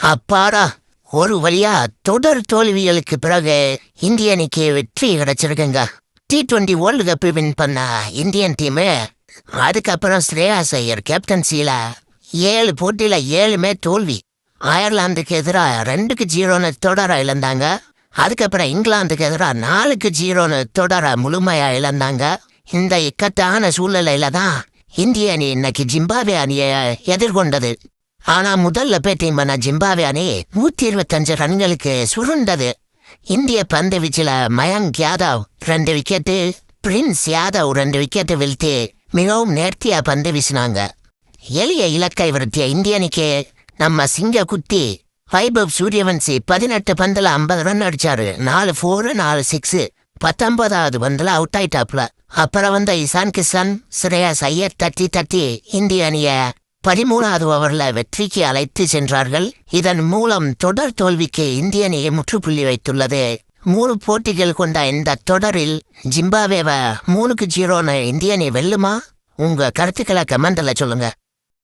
அப்பாடா! ஒரு வழியா தொடர் தோல்விகளுக்கு பிறகு இந்திய அணிக்கு வெற்றி கிடைச்சிருக்குங்க. T20 வேர்ல்டு கப் வின் பண்ண இந்தியன் டீமு அதுக்கப்புறம் ஸ்ரேயாஸ் ஐயர் கேப்டன்சியில 7 போட்டியில 7மே தோல்வி. அயர்லாந்துக்கு எதிராக 2-0 தொடர இழந்தாங்க. அதுக்கப்புறம் இங்கிலாந்துக்கு எதிராக 4-0 தொடர முழுமையா இழந்தாங்க. இந்த இக்கட்டான சூழ்நிலையில தான் இந்திய அணி இன்னைக்கு ஜிம்பாப்வே அணியை எதிர்கொண்டது. ஆனா முதல்ல பேட்டிங் பண்ண ஜிம்பாப்வே அணி 125 ரன்களுக்கு சுருண்டது. இந்திய பந்து வீச்சுல Mayank Yadav 2 wicket, Prince Yadav 2 wicket வீழ்த்தி மிகவும் நேர்த்தியா பந்து வீசினாங்க. எளிய இலக்கை விருத்திய இந்திய அணிக்கு நம்ம சிங்க குத்தி வைபவ் சூரியவன்சி 18 பந்துல 50 ரன் அடிச்சாரு. 4 4 4 6. 19வது பந்துல அவுட் ஆயிட்டாப்ல. அப்புறம் வந்த இசான் கிசான், ஸ்ரேயாஸ் ஐயர் தட்டி இந்திய அணிய 13வது ஓவர்ல வெற்றிக்கு அழைத்து சென்றார்கள். இதன் மூலம் தொடர் தோல்விக்கு இந்திய அணியை முற்றுப்புள்ளி வைத்துள்ளது. 3 போட்டிகள் கொண்ட இந்த தொடரில் ஜிம்பாப்வேவை 3-0 இந்திய அணி வெல்லுமா? உங்க கருத்துக்களை கமெண்ட்ல சொல்லுங்க.